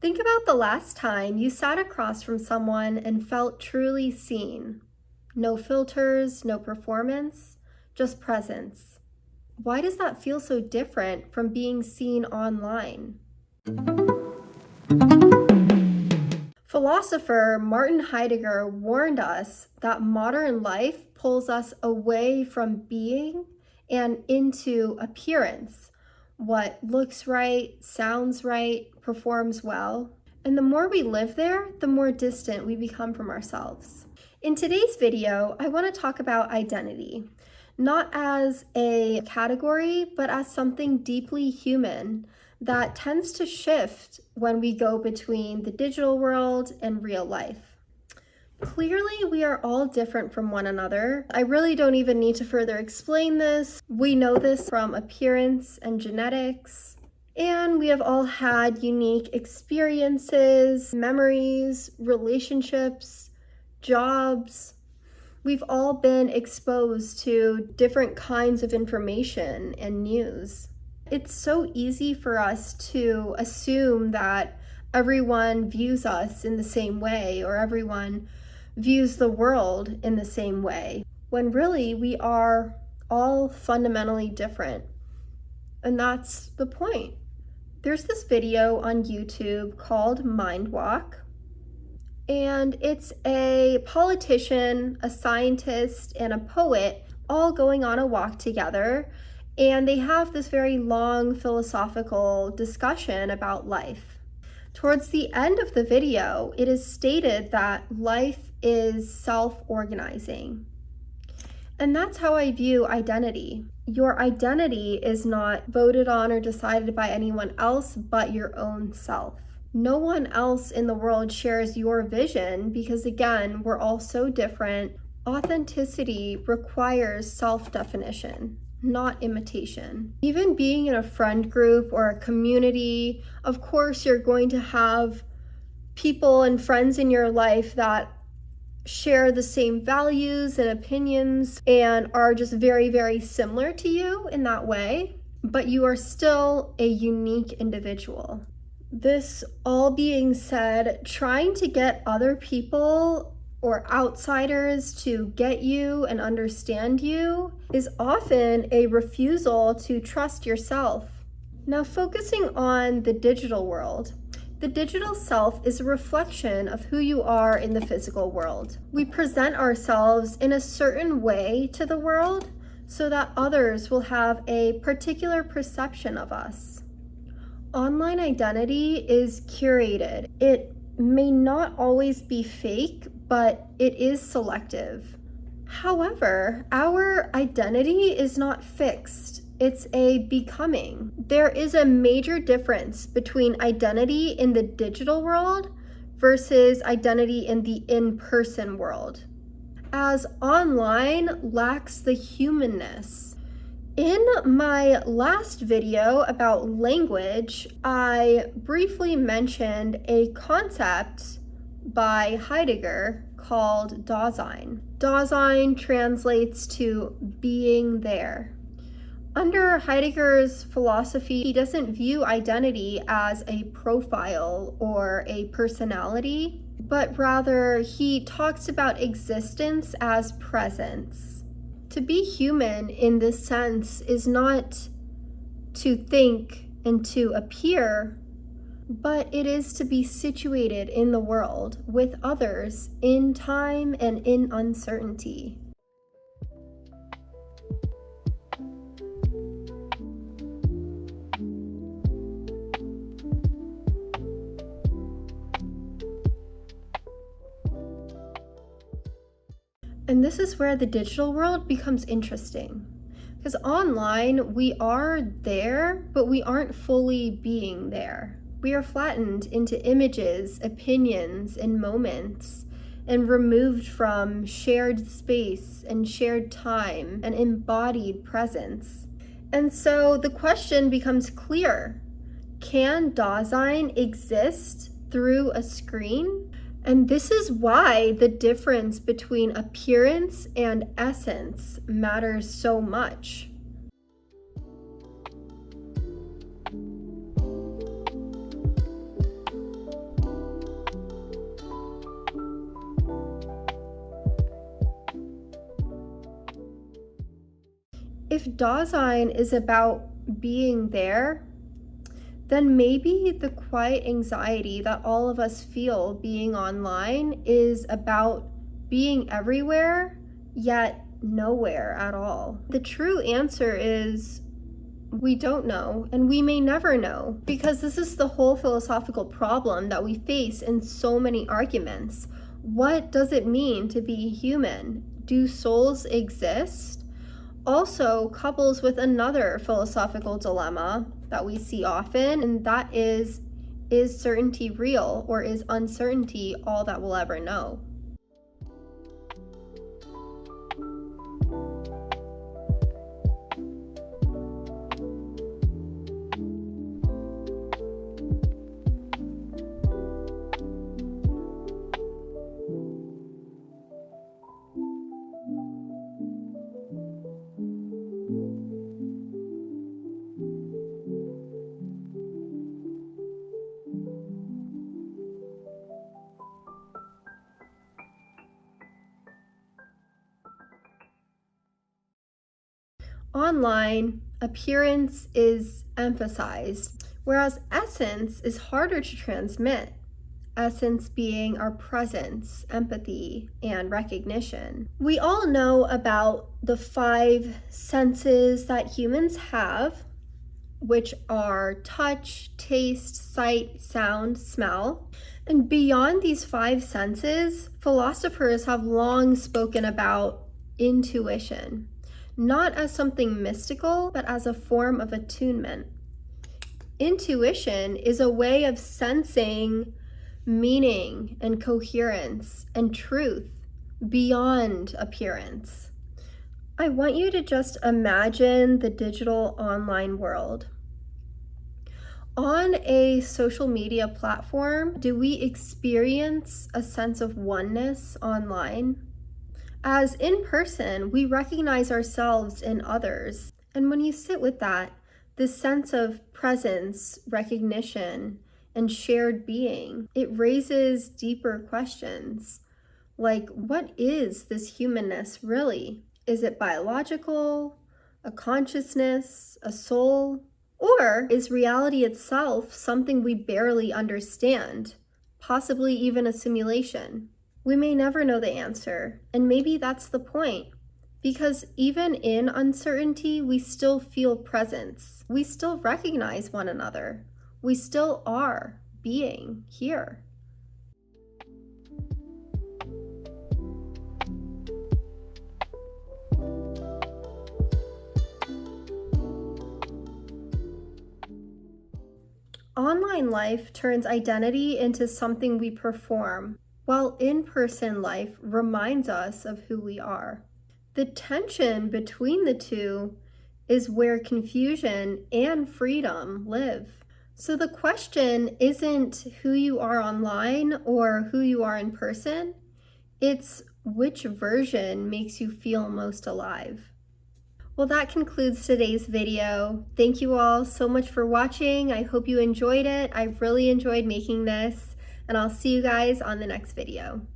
Think about the last time you sat across from someone and felt truly seen. No filters, no performance, just presence. Why does that feel so different from being seen online? Philosopher Martin Heidegger warned us that modern life pulls us away from being and into appearance. What looks right, sounds right, performs well. And the more we live there, the more distant we become from ourselves. In today's video, I want to talk about identity, not as a category, but as something deeply human that tends to shift when we go between the digital world and real life. Clearly, we are all different from one another. I really don't even need to further explain this. We know this from appearance and genetics, and we have all had unique experiences, memories, relationships, jobs. We've all been exposed to different kinds of information and news. It's so easy for us to assume that everyone views us in the same way or everyone views the world in the same way, when really we are all fundamentally different. And that's the point. There's this video on YouTube called Mind Walk, and it's a politician, a scientist, and a poet all going on a walk together, and they have this very long philosophical discussion about life. Towards the end of the video, it is stated that life is self-organizing. And that's how I view identity. Your identity is not voted on or decided by anyone else but your own self. No one else in the world shares your vision because, again, we're all so different. Authenticity requires self-definition, not imitation. Even being in a friend group or a community, of course, you're going to have people and friends in your life that share the same values and opinions and are just very, very similar to you in that way, but you are still a unique individual. This all being said, trying to get other people or outsiders to get you and understand you is often a refusal to trust yourself. Now, focusing on the digital world, the digital self is a reflection of who you are in the physical world. We present ourselves in a certain way to the world so that others will have a particular perception of us. Online identity is curated. It may not always be fake, but it is selective. However, our identity is not fixed. It's a becoming. There is a major difference between identity in the digital world versus identity in the in-person world, as online lacks the humanness. In my last video about language, I briefly mentioned a concept by Heidegger called Dasein. Dasein translates to being there. Under Heidegger's philosophy, he doesn't view identity as a profile or a personality, but rather he talks about existence as presence. To be human in this sense is not to think and to appear, but it is to be situated in the world with others in time and in uncertainty. And this is where the digital world becomes interesting. Because online, we are there, but we aren't fully being there. We are flattened into images, opinions, and moments, and removed from shared space and shared time and embodied presence. And so the question becomes clear. Can Dasein exist through a screen? And this is why the difference between appearance and essence matters so much. If Dasein is about being there, then maybe the quiet anxiety that all of us feel being online is about being everywhere, yet nowhere at all. The true answer is we don't know, and we may never know, because this is the whole philosophical problem that we face in so many arguments. What does it mean to be human? Do souls exist? Also couples with another philosophical dilemma that we see often, and that is certainty real, or is uncertainty all that we'll ever know? Online, appearance is emphasized, whereas essence is harder to transmit. Essence being our presence, empathy, and recognition. We all know about the 5 senses that humans have, which are touch, taste, sight, sound, smell. And beyond these 5 senses, philosophers have long spoken about intuition, not as something mystical, but as a form of attunement. Intuition is a way of sensing meaning and coherence and truth beyond appearance. I want you to just imagine the digital online world. On a social media platform, do we experience a sense of oneness online? As in person, we recognize ourselves in others. And when you sit with that, this sense of presence, recognition, and shared being, it raises deeper questions. Like, what is this humanness really? Is it biological, a consciousness, a soul? Or is reality itself something we barely understand, possibly even a simulation? We may never know the answer, and maybe that's the point. Because even in uncertainty, we still feel presence. We still recognize one another. We still are being here. Online life turns identity into something we perform, while in-person life reminds us of who we are. The tension between the two is where confusion and freedom live. So the question isn't who you are online or who you are in person, it's which version makes you feel most alive. Well, that concludes today's video. Thank you all so much for watching. I hope you enjoyed it. I really enjoyed making this, and I'll see you guys on the next video.